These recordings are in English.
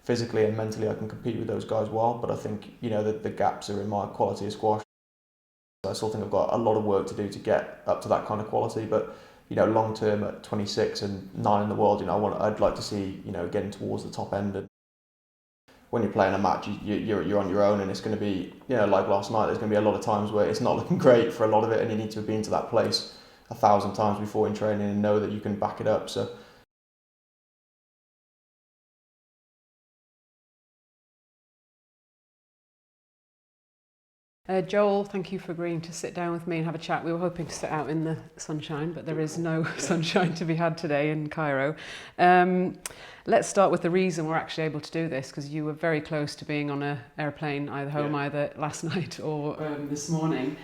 physically and mentally I can compete with those guys well, but I think, you know, the gaps are in my quality of squash. I still think I've got a lot of work to do to get up to that kind of quality, but you know, long term at 26 and 9 in the world, you know, I'd like to see, you know, getting towards the top end. And when you're playing a match, you're on your own, and it's going to be, you know, like last night, there's going to be a lot of times where it's not looking great for a lot of it, and you need to have been to that place 1,000 times before in training and know that you can back it up. So Joel, thank you for agreeing to sit down with me and have a chat. We were hoping to sit out in the sunshine, but there is no sunshine to be had today in Cairo. Let's start with the reason we're actually able to do this, because you were very close to being on an airplane, either home, either last night or this morning.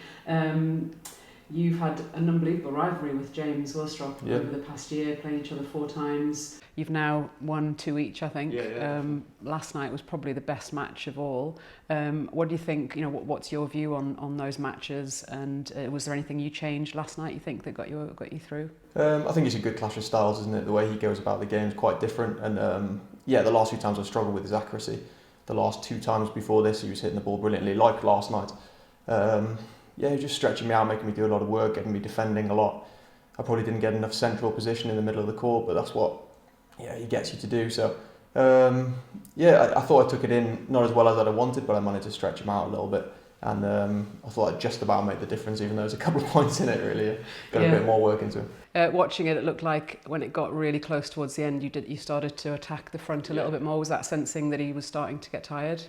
You've had an unbelievable rivalry with James Willstrop over the past year, playing each other 4 times. You've now won 2 each, I think. Last night was probably the best match of all. What do you think, you know, what's your view on those matches? And was there anything you changed last night, you think, that got you through? I think it's a good clash of styles, isn't it? The way he goes about the game is quite different. And yeah, the last few times I struggled with his accuracy. The last 2 times before this, he was hitting the ball brilliantly, like last night. Yeah, just stretching me out, making me do a lot of work, getting me defending a lot. I probably didn't get enough central position in the middle of the court, but that's what he gets you to do. So yeah, I thought I took it in not as well as I'd have wanted, but I managed to stretch him out a little bit. And I thought I'd just about make the difference, even though there's a couple of points in it, really. Got a bit more work into him. Watching it looked like when it got really close towards the end, you started to attack the front a little bit more. Was that sensing that he was starting to get tired?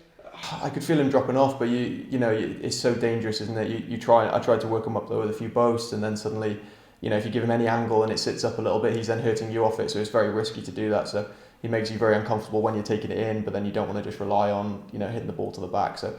I could feel him dropping off, but you know, it's so dangerous, isn't it? I tried to work him up there with a few boasts, and then suddenly, you know, if you give him any angle and it sits up a little bit, he's then hurting you off it. So it's very risky to do that. So he makes you very uncomfortable when you're taking it in, but then you don't want to just rely on, you know, hitting the ball to the back. So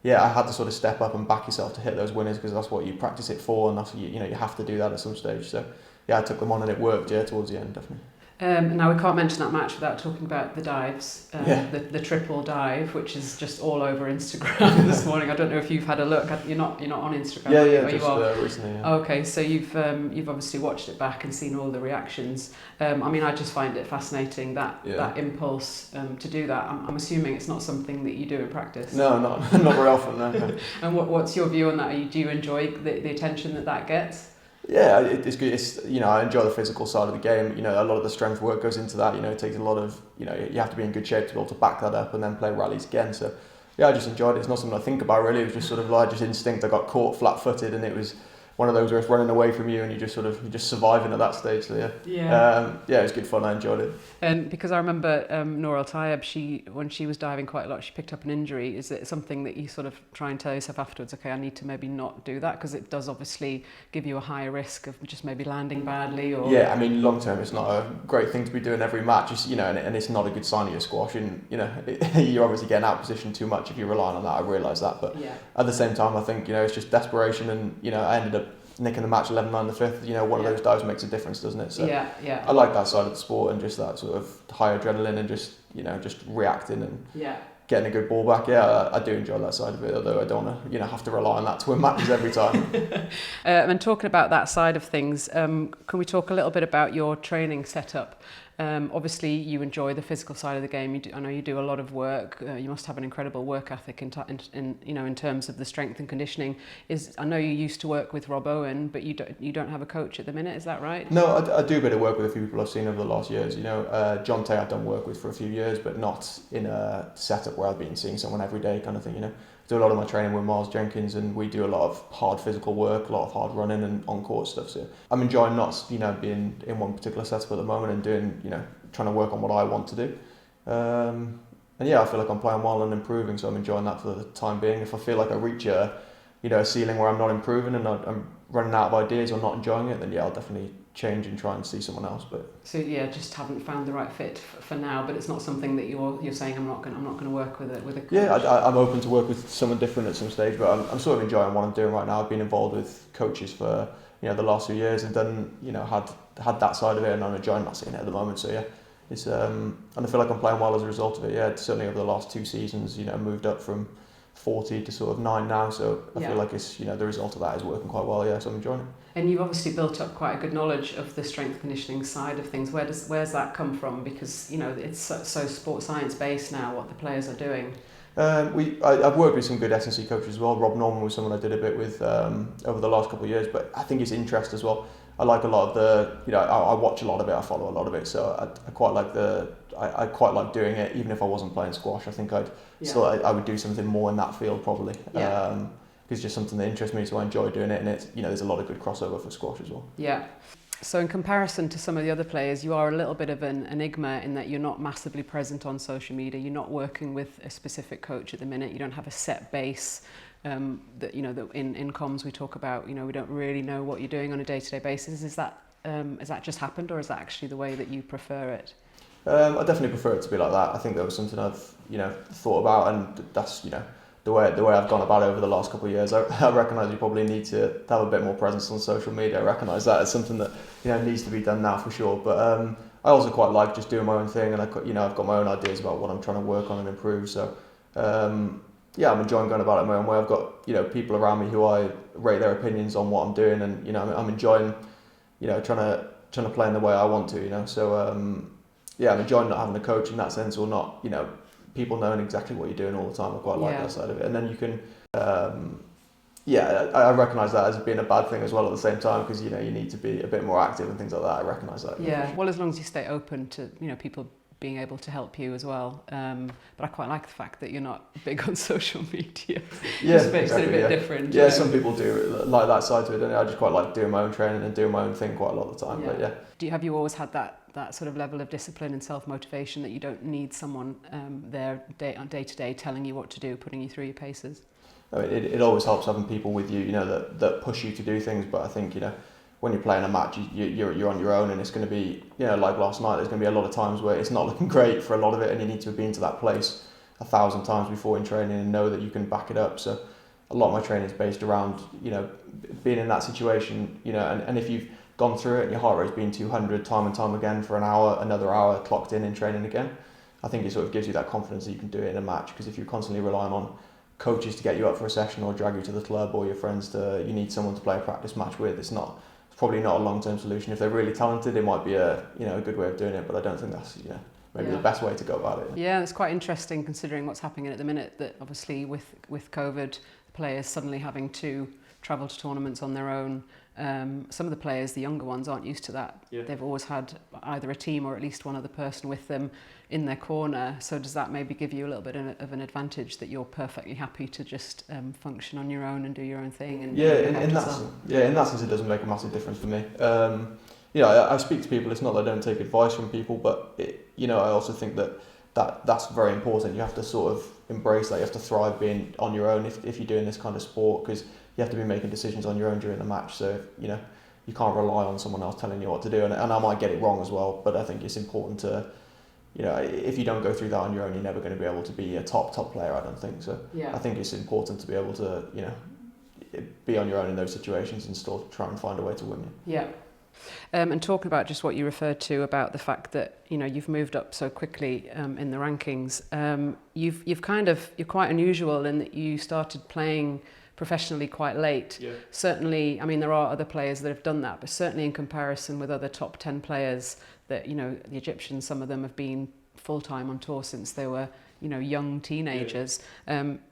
yeah, I had to sort of step up and back yourself to hit those winners, because that's what you practice it for, and that's what you know, you have to do that at some stage. So yeah, I took them on and it worked. Yeah, towards the end, definitely. Now we can't mention that match without talking about the dives, the triple dive, which is just all over Instagram this morning. I don't know if you've had a look. You're not on Instagram. Yeah, just recently. Yeah. Okay, so you've obviously watched it back and seen all the reactions. I mean, I just find it fascinating that impulse to do that. I'm assuming it's not something that you do in practice. No, not very often. No. And what's your view on that? Do you enjoy the attention that gets? Yeah, it's good. It's, you know, I enjoy the physical side of the game. You know, a lot of the strength work goes into that. You know, it takes a lot of, you know, you have to be in good shape to be able to back that up and then play rallies again. So yeah, I just enjoyed it. It's not something I think about really. It was just sort of like just instinct. I got caught flat-footed, and it was one of those where it's running away from you, and you're just surviving at that stage. So yeah, it was good fun. I enjoyed it. And because I remember Noor Al-Tayeb, when she was diving quite a lot, she picked up an injury. Is it something that you sort of try and tell yourself afterwards, okay, I need to maybe not do that, because it does obviously give you a higher risk of just maybe landing badly? Or yeah, I mean, long term, it's not a great thing to be doing every match. It's, you know, and it's not a good sign of your squash. And you know, you're obviously getting out of position too much if you're relying on that. I realise that, but at the same time, I think, you know, it's just desperation, and you know, I ended up nicking the match 11-9 in the 5th. You know, one of those dives makes a difference, doesn't it? So I like that side of the sport, and just that sort of high adrenaline, and just, you know, just reacting and getting a good ball back. Yeah, I do enjoy that side of it, although I don't want to, you know, have to rely on that to win matches every time. And talking about that side of things, can we talk a little bit about your training setup? Obviously, you enjoy the physical side of the game. I know you do a lot of work. You must have an incredible work ethic in terms of the strength and conditioning. I know you used to work with Rob Owen, but you don't have a coach at the minute. Is that right? No, I do a bit of work with a few people I've seen over the last years. You know, John Tay I've done work with for a few years, but not in a setup where I've been seeing someone every day kind of thing. You know, I do a lot of my training with Miles Jenkins, and we do a lot of hard physical work, a lot of hard running and on-court stuff. So I'm enjoying not, you know, being in one particular setup at the moment, and doing, you know, trying to work on what I want to do. And yeah, I feel like I'm playing well and improving, so I'm enjoying that for the time being. If I feel like I reach a ceiling where I'm not improving and I'm running out of ideas or not enjoying it, then yeah, I'll definitely change and try and see someone else. But so yeah, just haven't found the right fit for now. But it's not something that you're saying I'm not going to work with a coach. Yeah, I'm open to work with someone different at some stage, but I'm sort of enjoying what I'm doing right now. I've been involved with coaches for, you know, the last few years, and done, you know, had that side of it, and I'm enjoying not seeing it at the moment. So yeah, it's and I feel like I'm playing well as a result of it. Yeah, certainly over the last 2 seasons, you know, moved up from 40 to sort of 9 now, so I feel like it's, the result of that is working quite well, so I'm enjoying it. And you've obviously built up quite a good knowledge of the strength conditioning side of things. Where's that come from? Because it's so sports science based now, what the players are doing. I've worked with some good S&C coaches as well. Rob Norman was someone I did a bit with over the last couple of years, but I think it's interest as well. I like a lot of the, I watch a lot of it, I follow a lot of it, so I quite like I quite like doing it, even if I wasn't playing squash. I think I would do something more in that field probably. It's just something that interests me, so I enjoy doing it, and it's, there's a lot of good crossover for squash as well. Yeah. So in comparison to some of the other players, you are a little bit of an enigma in that you're not massively present on social media. You're not working with a specific coach at the minute. You don't have a set base. That that in comms we talk about. We don't really know what you're doing on a day-to-day basis. Is that just happened, or is that actually the way that you prefer it? I definitely prefer it to be like that. I think that was something I've thought about, and that's the way I've gone about it over the last couple of years. I recognise you probably need to have a bit more presence on social media. I recognise that as something that needs to be done now for sure. But I also quite like just doing my own thing, and I've got my own ideas about what I'm trying to work on and improve. So I'm enjoying going about it my own way. I've got people around me who I rate their opinions on what I'm doing, and I'm enjoying trying to play in the way I want to. So I'm enjoying not having a coach in that sense, or not people knowing exactly what you're doing all the time. I quite like that side of it. And then you can, I recognise that as being a bad thing as well at the same time, because you need to be a bit more active and things like that. I recognise that. Yeah, well, as long as you stay open to people being able to help you as well. But I quite like the fact that you're not big on social media. Just makes it a bit different. Yeah, some people do like that side to it, and I just quite like doing my own training and doing my own thing quite a lot of the time. Yeah. But have you always had that sort of level of discipline and self-motivation that you don't need someone there day to day telling you what to do, putting you through your paces? I mean, it always helps having people with you, that push you to do things. But I think when you're playing a match, you're on your own, and it's going to be like last night. There's going to be a lot of times where it's not looking great for a lot of it, and you need to have been to that place 1,000 times before in training and know that you can back it up. So a lot of my training is based around being in that situation, and if you've gone through it and your heart rate's been 200 time and time again for an hour, another hour clocked in training again, I think it sort of gives you that confidence that you can do it in a match. Because if you're constantly relying on coaches to get you up for a session or drag you to the club, or your friends you need someone to play a practice match with, it's probably not a long-term solution. If they're really talented, it might be a good way of doing it, but I don't think that's maybe the best way to go about it. Yeah, it's quite interesting considering what's happening at the minute, that obviously with COVID, players suddenly having to travel to tournaments on their own. Some of the players, the younger ones, aren't used to that. Yeah. They've always had either a team or at least one other person with them in their corner. So does that maybe give you a little bit of an advantage, that you're perfectly happy to just function on your own and do your own thing? And in that sense, it doesn't make a massive difference for me. I speak to people. It's not that I don't take advice from people, but I also think that's very important. You have to sort of embrace that. You have to thrive being on your own if you're doing this kind of sport, because you have to be making decisions on your own during the match. So you can't rely on someone else telling you what to do, and I might get it wrong as well, but I think it's important to if you don't go through that on your own, you're never going to be able to be a top player, I don't think so. I think it's important to be able to be on your own in those situations and still try and find a way to win it. And talking about just what you referred to about the fact that you've moved up so quickly in the rankings, you're quite unusual in that you started playing professionally quite late. Certainly, I mean, there are other players that have done that, but certainly in comparison with other top 10 players, that the Egyptians, some of them have been full-time on tour since they were young teenagers.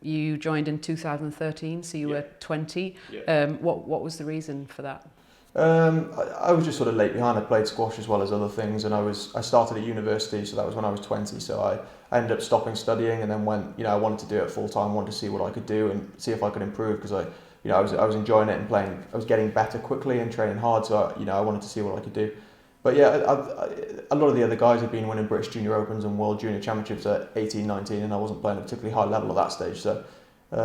You joined in 2013, so you were 20. What was the reason for that? I was just sort of late behind. I played squash as well as other things, and I started at university, so that was when I was 20. So I ended up stopping studying, and then went. I wanted to do it full time. Wanted to see what I could do and see if I could improve, because I was enjoying it and playing. I was getting better quickly and training hard, so I wanted to see what I could do. But a lot of the other guys have been winning British Junior Opens and World Junior Championships at 18, 19, and I wasn't playing a particularly high level at that stage. So I've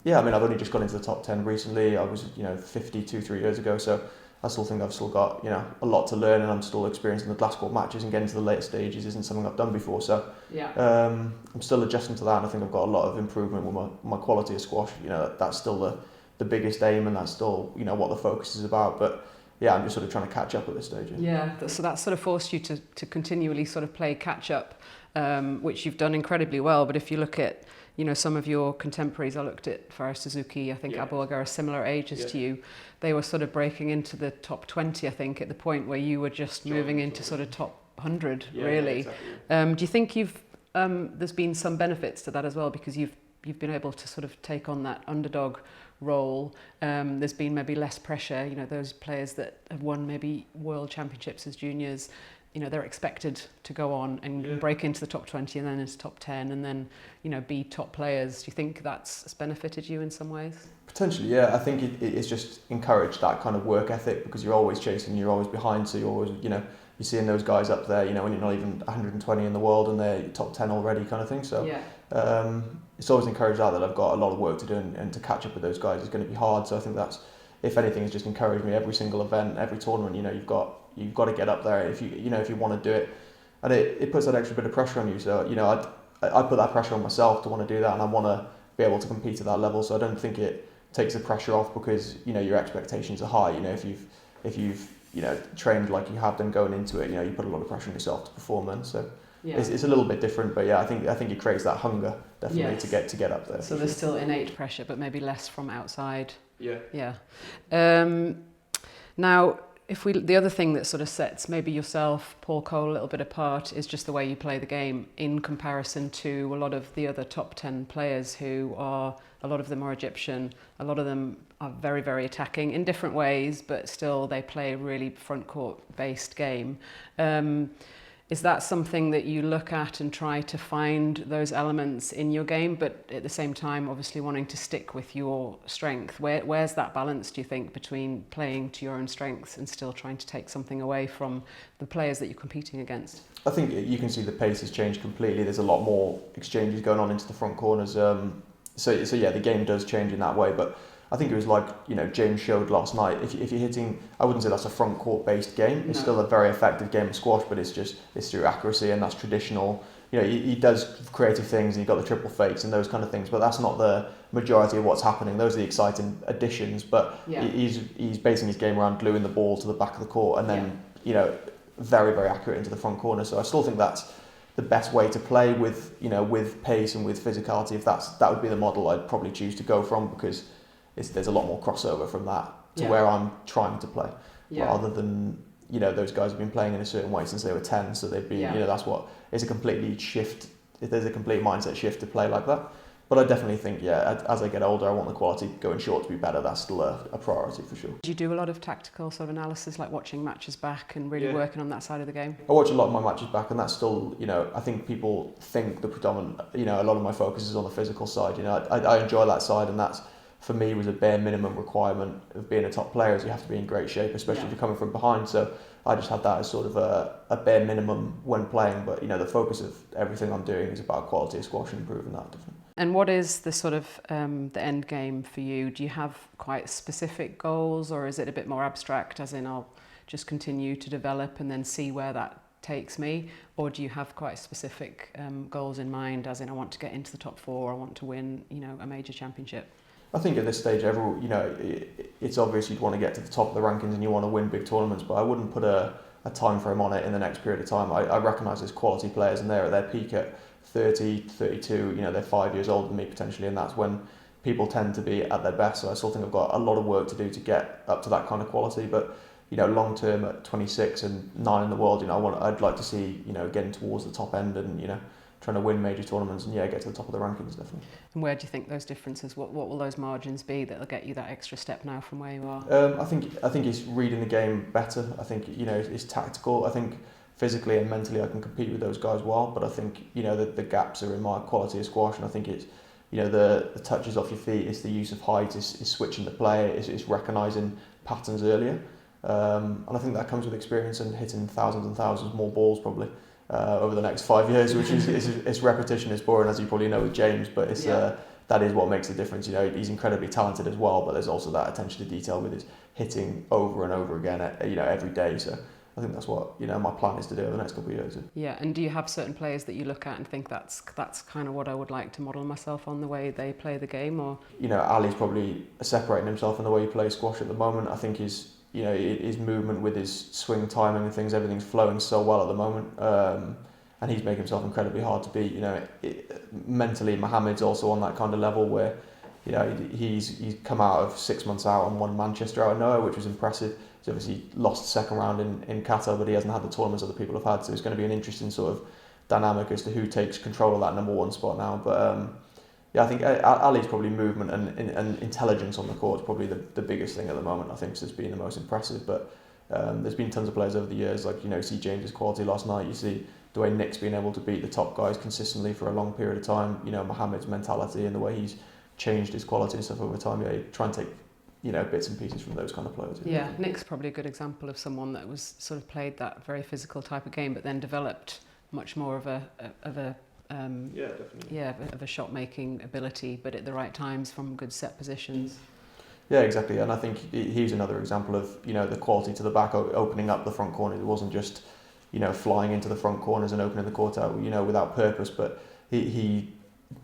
only just got into the top 10 recently. I was 52 3 years ago, so I still think I've still got a lot to learn, and I'm still experiencing the glass court matches, and getting to the later stages isn't something I've done before. So I'm still adjusting to that, and I think I've got a lot of improvement with my quality of squash. That's still the biggest aim, and that's still what the focus is about. But I'm just sort of trying to catch up at this stage. So that sort of forced you to continually sort of play catch up. which you've done incredibly well. But if you look at, you know, some of your contemporaries, I looked at Faris Suzuki, I think Abu Agar, similar ages to you. They were sort of breaking into the top 20, I think, at the point where you were just moving into sort of top 100, really. Exactly. Do you think there's been some benefits to that as well, because you've been able to sort of take on that underdog role? There's been maybe less pressure, you know, those players that have won maybe world championships as juniors, you know, they're expected to go on and break into the top 20 and then into top 10 and then, you know, be top players. Do you think that's benefited you in some ways? Potentially, yeah. I think it's just encouraged that kind of work ethic, because you're always chasing, you're always behind, so you're always, you know, you're seeing those guys up there, you know, when you're not even 120 in the world and they're top 10 already kind of thing. So it's always encouraged that I've got a lot of work to do, and to catch up with those guys is going to be hard. So I think that's, if anything, has just encouraged me. Every single event, every tournament, you know, you've got to get up there if you want to do it, and it puts that extra bit of pressure on you. So, you know, I put that pressure on myself to want to do that, and I want to be able to compete at that level. So I don't think it takes the pressure off, because, you know, your expectations are high. You know, if you've you know, trained like you have done going into it, you know, you put a lot of pressure on yourself to perform then. So it's a little bit different, but yeah, I think it creates that hunger definitely to get up there. So there's still innate pressure, but maybe less from outside. Yeah. Now, the other thing that sort of sets maybe yourself, Paul Cole, a little bit apart is just the way you play the game in comparison to a lot of the other top 10 players who are, a lot of them are Egyptian, a lot of them are very, very attacking in different ways, but still they play a really front court based game. Is that something that you look at and try to find those elements in your game, but at the same time, obviously wanting to stick with your strength? Where's that balance, do you think, between playing to your own strengths and still trying to take something away from the players that you're competing against? I think you can see the pace has changed completely. There's a lot more exchanges going on into the front corners. So yeah, the game does change in that way, but I think it was like, you know, James showed last night, if you're hitting, I wouldn't say that's a front court based game. It's still a very effective game of squash, but it's through accuracy, and that's traditional. You know, he does creative things, and you've got the triple fakes and those kind of things, but that's not the majority of what's happening. Those are the exciting additions, but he's basing his game around gluing the ball to the back of the court and then, you know, very, very accurate into the front corner. So I still think that's the best way to play with, you know, with pace and with physicality. If that would be the model I'd probably choose to go from, because there's a lot more crossover from that to where I'm trying to play, rather than, you know, those guys have been playing in a certain way since they were 10, so they'd be, you know, that's what is a complete shift. There's a complete mindset shift to play like that. But I definitely think, as I get older, I want the quality going short to be better. That's still a priority for sure. Do you do a lot of tactical sort of analysis, like watching matches back and really working on that side of the game? I watch a lot of my matches back, and that's still, you know, I think people think the predominant, you know, a lot of my focus is on the physical side. You know, I enjoy that side, and that's, for me, was a bare minimum requirement of being a top player, is you have to be in great shape, especially if you're coming from behind. So I just had that as sort of a bare minimum when playing, but, you know, the focus of everything I'm doing is about quality of squash and improving that. Definitely. And what is the sort of the end game for you? Do you have quite specific goals, or is it a bit more abstract, as in I'll just continue to develop and then see where that takes me? Or do you have quite specific goals in mind, as in I want to get into the top 4, I want to win, you know, a major championship? I think at this stage, you know, it's obvious you'd want to get to the top of the rankings and you want to win big tournaments, but I wouldn't put a time frame on it in the next period of time. I recognise there's quality players, and they're at their peak at 30, 32, you know, they're 5 years older than me potentially, and that's when people tend to be at their best. So I still think I've got a lot of work to do to get up to that kind of quality, but, you know, long term at 26 and 9 in the world, you know, I'd like to see, you know, getting towards the top end and, you know, trying to win major tournaments and get to the top of the rankings, definitely. And where do you think those differences, what will those margins be that'll get you that extra step now from where you are? I think it's reading the game better. I think, you know, it's tactical. I think physically and mentally I can compete with those guys well, but I think, you know, the gaps are in my quality of squash, and I think it's, you know, the touches off your feet, it's the use of height, it's switching the play, it's recognising patterns earlier. And I think that comes with experience and hitting thousands and thousands more balls probably. Over the next 5 years, which is it's repetition is boring, as you probably know with James, but it's that is what makes the difference. You know, he's incredibly talented as well, but there's also that attention to detail with his hitting over and over again, you know, every day. So I think that's what, you know, my plan is to do over the next couple of years. Yeah, and do you have certain players that you look at and think that's kind of what I would like to model myself on, the way they play the game? Or, you know, Ali's probably separating himself in the way he plays squash at the moment. I think his movement with his swing timing and things, everything's flowing so well at the moment. and he's making himself incredibly hard to beat. You know, mentally, Mohamed's also on that kind of level where, you know, he's come out of 6 months out and won Manchester out of nowhere, which was impressive. He's obviously lost the second round in Qatar, but he hasn't had the tournaments other people have had, so it's going to be an interesting sort of dynamic as to who takes control of that number one spot now. But yeah, I think Ali's probably movement and intelligence on the court is probably the biggest thing at the moment. I think has been the most impressive. But there's been tons of players over the years, like, you know, you see James's quality last night. You see the way Nick's been able to beat the top guys consistently for a long period of time. You know, Mohamed's mentality and the way he's changed his quality and stuff over time. Yeah, you try and take, you know, bits and pieces from those kind of players. Yeah, Nick's probably a good example of someone that was sort of played that very physical type of game, but then developed much more of a yeah, definitely. Yeah, of a shot making ability, but at the right times from good set positions. Yeah, exactly. And I think he's another example of, you know, the quality to the back, opening up the front corners. It wasn't just, you know, flying into the front corners and opening the court out, you know, without purpose, but he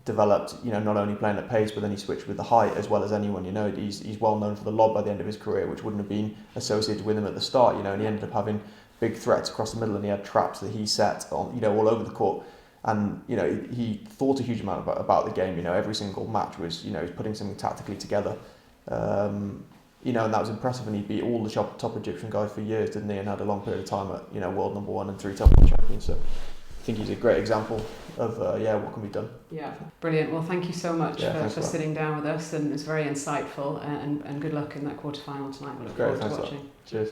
developed, you know, not only playing at pace, but then he switched with the height as well as anyone. You know, he's well known for the lob by the end of his career, which wouldn't have been associated with him at the start, you know, and he ended up having big threats across the middle, and he had traps that he set on, you know, all over the court. And, you know, he thought a huge amount about the game. You know, every single match was, you know, he's putting something tactically together. You know, and that was impressive. And he beat all the top Egyptian guys for years, didn't he? And had a long period of time at, you know, world number one and 3 top champions. So I think he's a great example of, what can be done. Yeah, brilliant. Well, thank you so much for sitting down with us, and it's very insightful. And good luck in that quarterfinal tonight. We look forward to watching. Cheers.